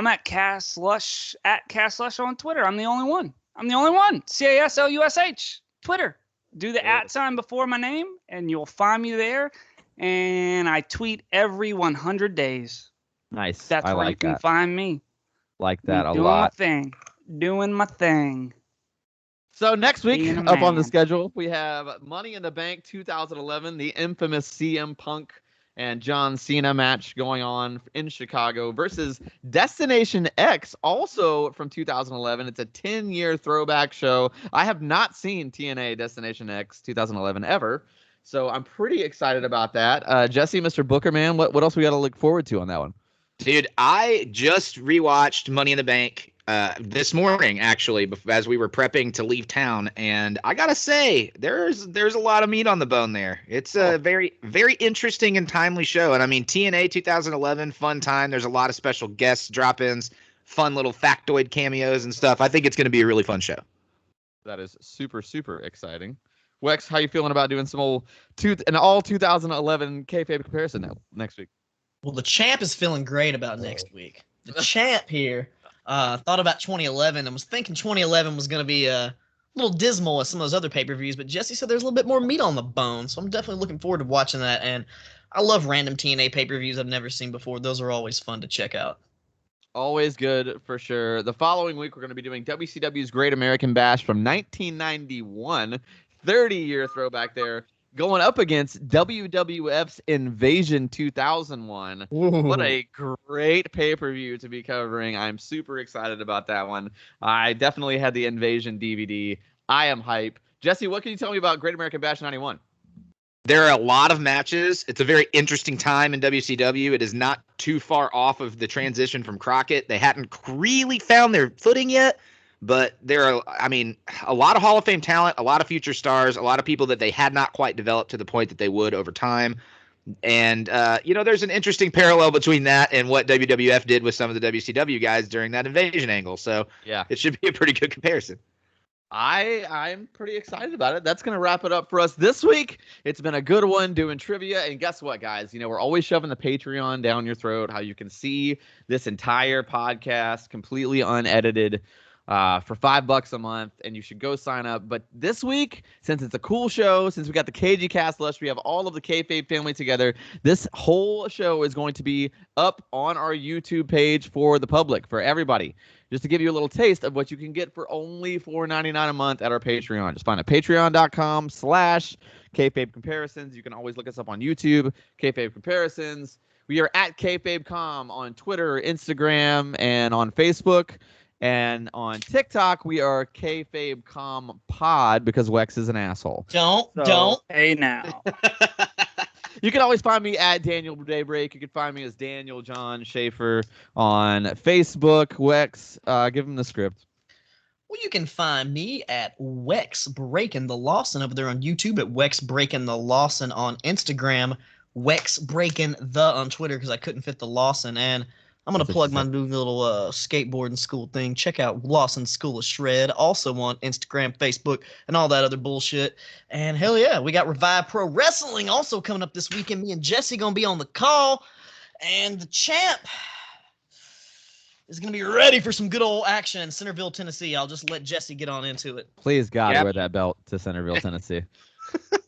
at Cass Lush on Twitter. I'm the only one. CASLUSH Twitter. Do the Yeah. @ sign before my name, and you'll find me there. And I tweet every 100 days. Nice. That's I where you like can that. find me. Like that a doing lot. Doing my thing. So next week, Being a up on the man. schedule, we have Money in the Bank 2011, the infamous CM Punk and John Cena match going on in Chicago versus Destination X, also from 2011. It's a 10-year throwback show. I have not seen TNA Destination X 2011 ever, so I'm pretty excited about that. Jesse, Mr. Booker, man, what else we got to look forward to on that one? Dude, I just rewatched Money in the Bank this morning, actually, as we were prepping to leave town, and I gotta say, there's a lot of meat on the bone there. It's a very, very interesting and timely show, and I mean, TNA 2011, fun time. There's a lot of special guests, drop-ins, fun little factoid cameos and stuff. I think it's going to be a really fun show. That is super, super exciting. Wex, how you feeling about doing some all 2011 kayfabe comparison next week? Well, the champ is feeling great about next week. The champ here thought about 2011 and was thinking 2011 was going to be a little dismal as some of those other pay-per-views, but Jesse said there's a little bit more meat on the bone, so I'm definitely looking forward to watching that. And I love random TNA pay-per-views I've never seen before. Those are always fun to check out. Always good for sure. The following week, we're going to be doing WCW's Great American Bash from 1991, 30-year throwback there, going up against WWF's Invasion 2001. What a great pay-per-view to be covering. I'm super excited about that one. I definitely had the Invasion DVD. I am hype. Jesse, what can you tell me about Great American Bash 91? There are a lot of matches. It's a very interesting time in WCW. It is not too far off of the transition from Crockett. They hadn't really found their footing yet, but there are, I mean, a lot of Hall of Fame talent, a lot of future stars, a lot of people that they had not quite developed to the point that they would over time. And, there's an interesting parallel between that and what WWF did with some of the WCW guys during that Invasion angle. So yeah, it should be a pretty good comparison. I'm pretty excited about it. That's going to wrap it up for us this week. It's been a good one doing trivia. And guess what, guys? We're always shoving the Patreon down your throat, how you can see this entire podcast completely unedited for $5 a month. And you should go sign up. But this week, since it's a cool show, since we got the KG Cast Lush, we have all of the Kayfabe family together. This whole show is going to be up on our YouTube page for the public, for everybody. Just to give you a little taste of what you can get for only $4.99 a month at our Patreon. Just find it at patreon.com/Kayfabe Comparisons. You can always look us up on YouTube, Kayfabe Comparisons. We are at KayfabeCom on Twitter, Instagram, and on Facebook. And on TikTok, we are KayfabeCom Pod because Wex is an asshole. Don't. Hey now. You can always find me at Daniel Daybreak. You can find me as Daniel John Schaefer on Facebook. Wex, give him the script. Well, you can find me at Wex Breaking the Lawson over there on YouTube, at Wex Breaking the Lawson on Instagram, Wex Breaking the on Twitter because I couldn't fit the Lawson. And I'm going to plug my new little skateboarding school thing. Check out Lawson School of Shred, also on Instagram, Facebook, and all that other bullshit. And hell yeah, we got Revive Pro Wrestling also coming up this weekend. Me and Jesse going to be on the call. And the champ is going to be ready for some good old action in Centerville, Tennessee. I'll just let Jesse get on into it. Please, God, Yep. wear that belt to Centerville, Tennessee.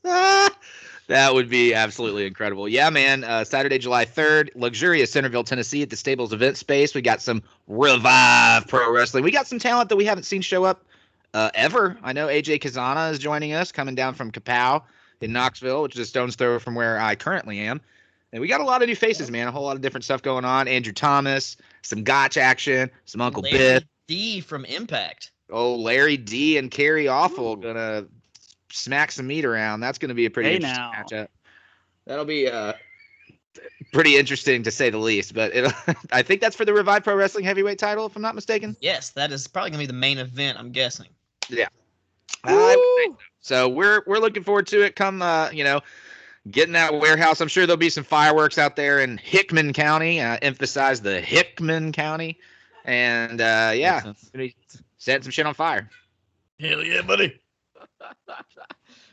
That would be absolutely incredible. Yeah, man. Saturday, July 3rd, luxurious Centerville, Tennessee at the Stables event space. We got some Revive Pro Wrestling. We got some talent that we haven't seen show up ever. I know AJ Kazana is joining us, coming down from Kapow in Knoxville, which is a stone's throw from where I currently am. And we got a lot of new faces, man. A whole lot of different stuff going on. Andrew Thomas, some Gotch action, some Uncle Larry Biff. D from Impact. Oh, Larry D and Carrie Awful gonna smack some meat around. That's gonna be a pretty interesting matchup. That'll be pretty interesting to say the least. But I think that's for the Revive Pro Wrestling Heavyweight title, if I'm not mistaken. Yes, that is probably gonna be the main event, I'm guessing. Yeah. I would think so. So we're looking forward to it. Come getting that warehouse. I'm sure there'll be some fireworks out there in Hickman County. Emphasize the Hickman County. And yeah, setting some shit on fire. Hell yeah, buddy.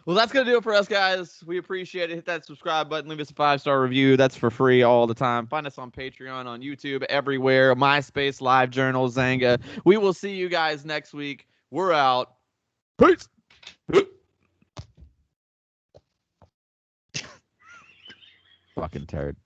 Well, that's going to do it for us, guys. We appreciate it. Hit that subscribe button. Leave us a 5-star review. That's for free all the time. Find us on Patreon, on YouTube, everywhere. MySpace, LiveJournal, Zanga. We will see you guys next week. We're out. Peace. Fucking turd.